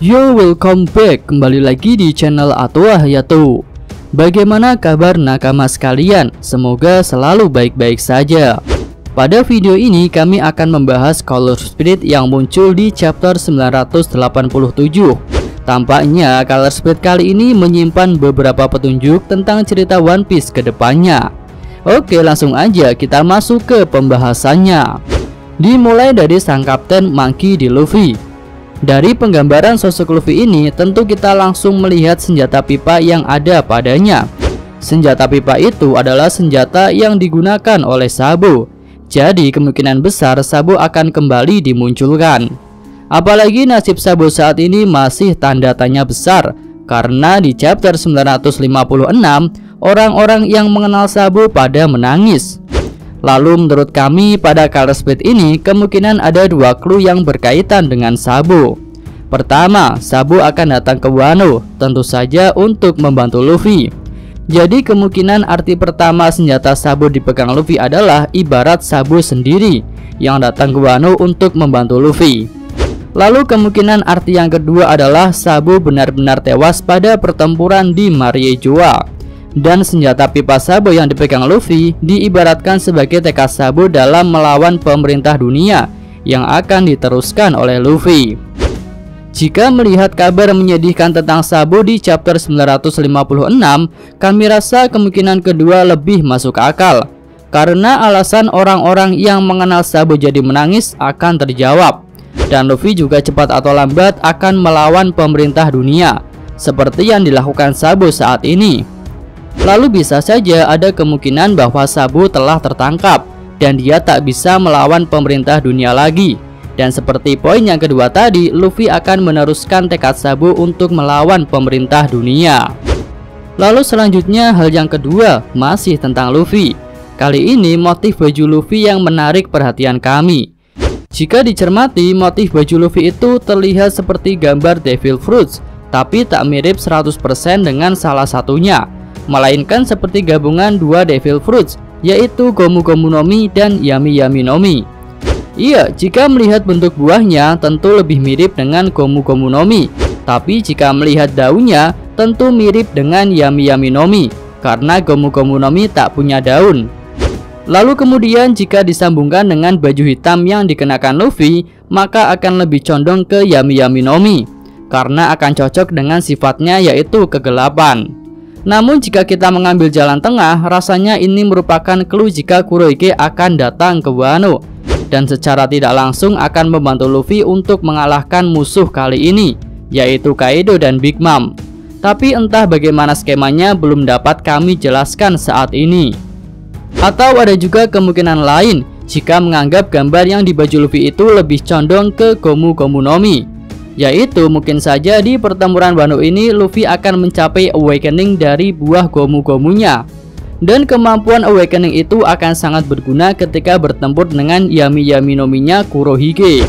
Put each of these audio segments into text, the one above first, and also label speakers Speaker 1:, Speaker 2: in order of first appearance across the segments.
Speaker 1: Yo, welcome back, kembali lagi di channel Atoa Hayato. Bagaimana kabar nakama sekalian? Semoga selalu baik-baik saja. Pada video ini kami akan membahas Color Spirit yang muncul di chapter 987. Tampaknya Color Spirit kali ini menyimpan beberapa petunjuk tentang cerita One Piece ke depannya. Oke, langsung aja kita masuk ke pembahasannya. Dimulai dari sang kapten Monkey D. Luffy. Dari penggambaran sosok Luffy ini, tentu kita langsung melihat senjata pipa yang ada padanya. Senjata pipa itu adalah senjata yang digunakan oleh Sabo. Jadi kemungkinan besar Sabo akan kembali dimunculkan. Apalagi nasib Sabo saat ini masih tanda tanya besar, karena di chapter 956 orang-orang yang mengenal Sabo pada menangis. Lalu menurut kami pada Color Spirit ini kemungkinan ada dua clue yang berkaitan dengan Sabo. Pertama, Sabo akan datang ke Wano, tentu saja untuk membantu Luffy. Jadi kemungkinan arti pertama senjata Sabo dipegang Luffy adalah ibarat Sabo sendiri yang datang ke Wano untuk membantu Luffy. Lalu kemungkinan arti yang kedua adalah Sabo benar-benar tewas pada pertempuran di Mariejoa. Dan senjata pipa Sabo yang dipegang Luffy diibaratkan sebagai tekad Sabo dalam melawan pemerintah dunia yang akan diteruskan oleh Luffy. Jika melihat kabar menyedihkan tentang Sabo di chapter 956, kami rasa kemungkinan kedua lebih masuk akal, karena alasan orang-orang yang mengenal Sabo jadi menangis akan terjawab, dan Luffy juga cepat atau lambat akan melawan pemerintah dunia seperti yang dilakukan Sabo saat ini. Lalu bisa saja ada kemungkinan bahwa Sabo telah tertangkap dan dia tak bisa melawan pemerintah dunia lagi. Dan seperti poin yang kedua tadi, Luffy akan meneruskan tekad Sabo untuk melawan pemerintah dunia. Lalu selanjutnya hal yang kedua masih tentang Luffy. Kali ini motif baju Luffy yang menarik perhatian kami. Jika dicermati, motif baju Luffy itu terlihat seperti gambar Devil Fruits, tapi tak mirip 100% dengan salah satunya, melainkan seperti gabungan dua Devil Fruits, yaitu Gomu Gomu no Mi dan Yami Yami no Mi. Iya, jika melihat bentuk buahnya tentu lebih mirip dengan Gomu Gomu no Mi, tapi jika melihat daunnya tentu mirip dengan Yami Yami no Mi, karena Gomu Gomu no Mi tak punya daun. Lalu kemudian jika disambungkan dengan baju hitam yang dikenakan Luffy, maka akan lebih condong ke Yami Yami no Mi, karena akan cocok dengan sifatnya yaitu kegelapan. Namun jika kita mengambil jalan tengah, rasanya ini merupakan clue jika Kurohige akan datang ke Wano dan secara tidak langsung akan membantu Luffy untuk mengalahkan musuh kali ini, yaitu Kaido dan Big Mom. Tapi entah bagaimana skemanya belum dapat kami jelaskan saat ini. Atau ada juga kemungkinan lain jika menganggap gambar yang di baju Luffy itu lebih condong ke Gomu Gomu no Mi, yaitu mungkin saja di pertempuran Wano ini Luffy akan mencapai awakening dari buah Gomu Gomunya, dan kemampuan awakening itu akan sangat berguna ketika bertempur dengan Yami Yami no Mi-nya Kurohige.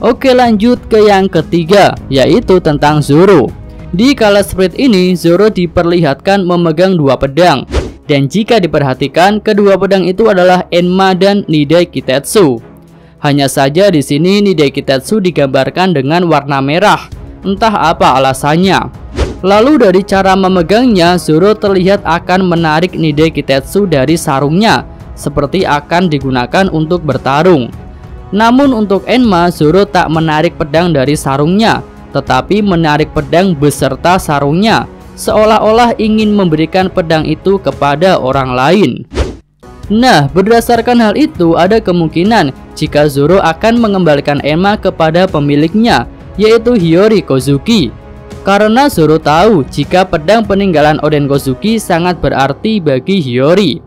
Speaker 1: Oke, lanjut ke yang ketiga, yaitu tentang Zoro. Di Color Spirit ini Zoro diperlihatkan memegang dua pedang, dan jika diperhatikan kedua pedang itu adalah Enma dan Nidai Kitetsu. Hanya saja di sini Nidai Kitetsu digambarkan dengan warna merah, entah apa alasannya. Lalu dari cara memegangnya, Zoro terlihat akan menarik Nidai Kitetsu dari sarungnya, seperti akan digunakan untuk bertarung. Namun untuk Enma, Zoro tak menarik pedang dari sarungnya, tetapi menarik pedang beserta sarungnya, seolah-olah ingin memberikan pedang itu kepada orang lain. Nah, berdasarkan hal itu ada kemungkinan jika Zoro akan mengembalikan Enma kepada pemiliknya, yaitu Hiyori Kozuki. Karena Zoro tahu jika pedang peninggalan Oden Kozuki sangat berarti bagi Hiyori.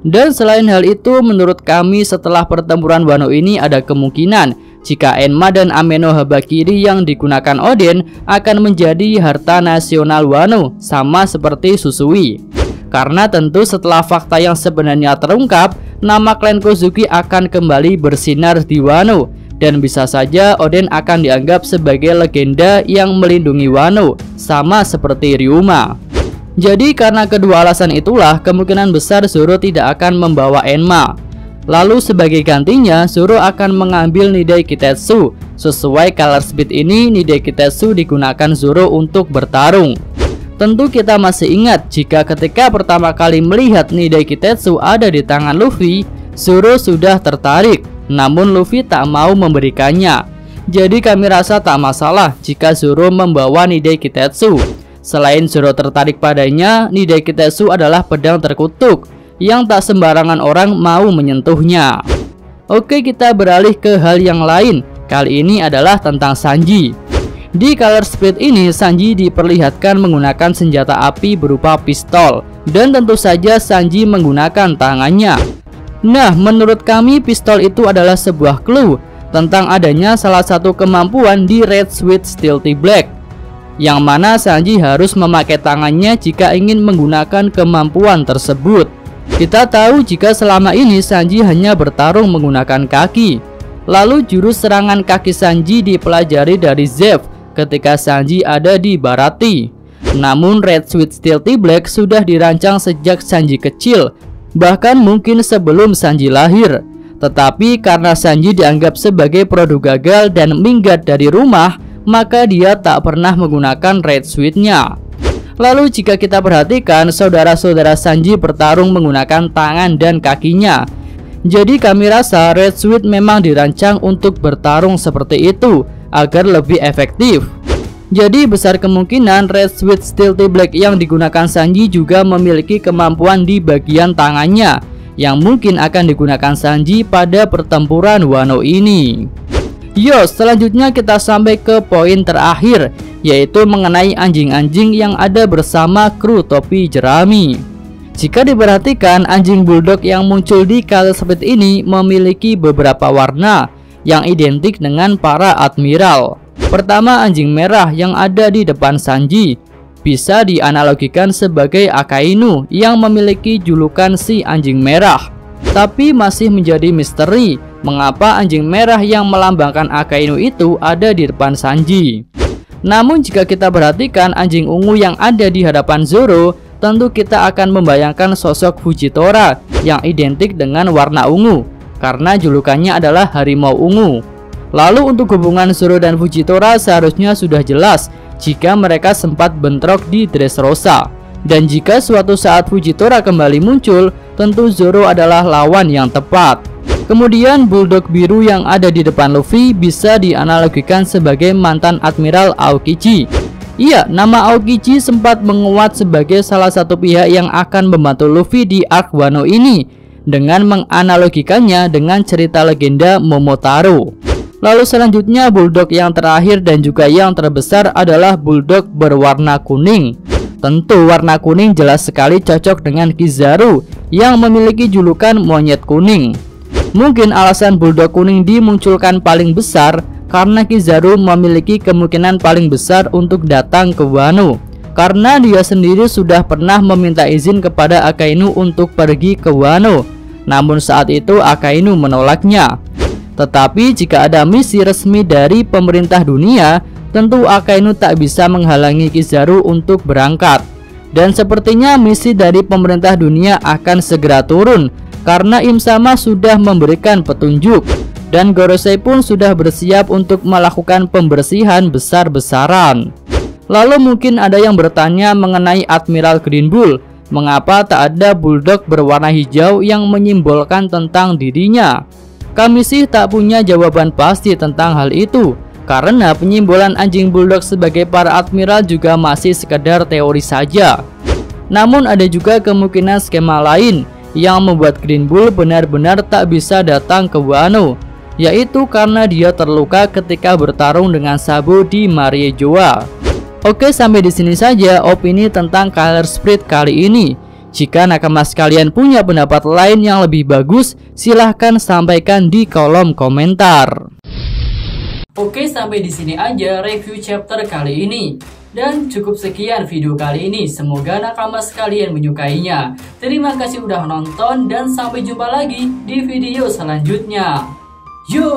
Speaker 1: Dan selain hal itu, menurut kami setelah pertempuran Wano ini ada kemungkinan jika Enma dan Ameno Habakiri yang digunakan Oden akan menjadi harta nasional Wano, sama seperti Susui. Karena tentu setelah fakta yang sebenarnya terungkap, nama klan Kozuki akan kembali bersinar di Wano, dan bisa saja Oden akan dianggap sebagai legenda yang melindungi Wano, sama seperti Ryuma. Jadi karena kedua alasan itulah kemungkinan besar Zoro tidak akan membawa Enma. Lalu sebagai gantinya, Zoro akan mengambil Nidai Kitetsu. Sesuai color speed ini, Nidai Kitetsu digunakan Zoro untuk bertarung. Tentu kita masih ingat jika ketika pertama kali melihat Nidai Kitetsu ada di tangan Luffy, Zoro sudah tertarik, namun Luffy tak mau memberikannya. Jadi kami rasa tak masalah jika Zoro membawa Nidai Kitetsu. Selain Zoro tertarik padanya, Nidai Kitetsu adalah pedang terkutuk yang tak sembarangan orang mau menyentuhnya. Oke, kita beralih ke hal yang lain. Kali ini adalah tentang Sanji. Di color speed ini, Sanji diperlihatkan menggunakan senjata api berupa pistol, dan tentu saja Sanji menggunakan tangannya. Nah, menurut kami pistol itu adalah sebuah clue tentang adanya salah satu kemampuan di Red Sweet Stealthy Black, yang mana Sanji harus memakai tangannya jika ingin menggunakan kemampuan tersebut. Kita tahu jika selama ini Sanji hanya bertarung menggunakan kaki. Lalu jurus serangan kaki Sanji dipelajari dari Zeff ketika Sanji ada di Baratie. Namun Red Sweet Stealthy Black sudah dirancang sejak Sanji kecil, bahkan mungkin sebelum Sanji lahir. Tetapi karena Sanji dianggap sebagai produk gagal dan minggat dari rumah, maka dia tak pernah menggunakan Red Sweet-nya. Lalu jika kita perhatikan, saudara-saudara Sanji bertarung menggunakan tangan dan kakinya. Jadi kami rasa Red Sweet memang dirancang untuk bertarung seperti itu agar lebih efektif. Jadi besar kemungkinan Red Sweet Stealthy Black yang digunakan Sanji juga memiliki kemampuan di bagian tangannya, yang mungkin akan digunakan Sanji pada pertempuran Wano ini. Yo, selanjutnya kita sampai ke poin terakhir, yaitu mengenai anjing-anjing yang ada bersama kru topi jerami. Jika diperhatikan, anjing bulldog yang muncul di color speed ini memiliki beberapa warna yang identik dengan para admiral. Pertama, anjing merah yang ada di depan Sanji bisa dianalogikan sebagai Akainu yang memiliki julukan si anjing merah. Tapi masih menjadi misteri mengapa anjing merah yang melambangkan Akainu itu ada di depan Sanji. Namun jika kita perhatikan anjing ungu yang ada di hadapan Zoro, tentu kita akan membayangkan sosok Fujitora yang identik dengan warna ungu, karena julukannya adalah harimau ungu. Lalu untuk hubungan Zoro dan Fujitora seharusnya sudah jelas jika mereka sempat bentrok di Dressrosa. Dan jika suatu saat Fujitora kembali muncul, tentu Zoro adalah lawan yang tepat. Kemudian bulldog biru yang ada di depan Luffy bisa dianalogikan sebagai mantan Admiral Aokiji. Iya, nama Aokiji sempat menguat sebagai salah satu pihak yang akan membantu Luffy di arc Wano ini, dengan menganalogikannya dengan cerita legenda Momotaro. Lalu selanjutnya bulldog yang terakhir dan juga yang terbesar adalah bulldog berwarna kuning. Tentu warna kuning jelas sekali cocok dengan Kizaru yang memiliki julukan monyet kuning. Mungkin alasan bulldog kuning dimunculkan paling besar karena Kizaru memiliki kemungkinan paling besar untuk datang ke Wano, karena dia sendiri sudah pernah meminta izin kepada Akainu untuk pergi ke Wano. Namun saat itu Akainu menolaknya. Tetapi jika ada misi resmi dari pemerintah dunia, tentu Akainu tak bisa menghalangi Kizaru untuk berangkat. Dan sepertinya misi dari pemerintah dunia akan segera turun, karena Im Sama sudah memberikan petunjuk, dan Gorosei pun sudah bersiap untuk melakukan pembersihan besar-besaran. Lalu mungkin ada yang bertanya mengenai Admiral Green Bull, mengapa tak ada bulldog berwarna hijau yang menyimbolkan tentang dirinya? Kami sih tak punya jawaban pasti tentang hal itu, karena penyimbolan anjing bulldog sebagai para admiral juga masih sekedar teori saja. Namun ada juga kemungkinan skema lain yang membuat Green Bull benar-benar tak bisa datang ke Wano, yaitu karena dia terluka ketika bertarung dengan Sabo di Mariejoa. Oke, sampai di sini saja opini tentang Color Spread kali ini. Jika nakama sekalian punya pendapat lain yang lebih bagus, silahkan sampaikan di kolom komentar. Oke, sampai di sini aja review chapter kali ini. Dan cukup sekian video kali ini. Semoga nakama sekalian menyukainya. Terima kasih udah nonton dan sampai jumpa lagi di video selanjutnya. Yo!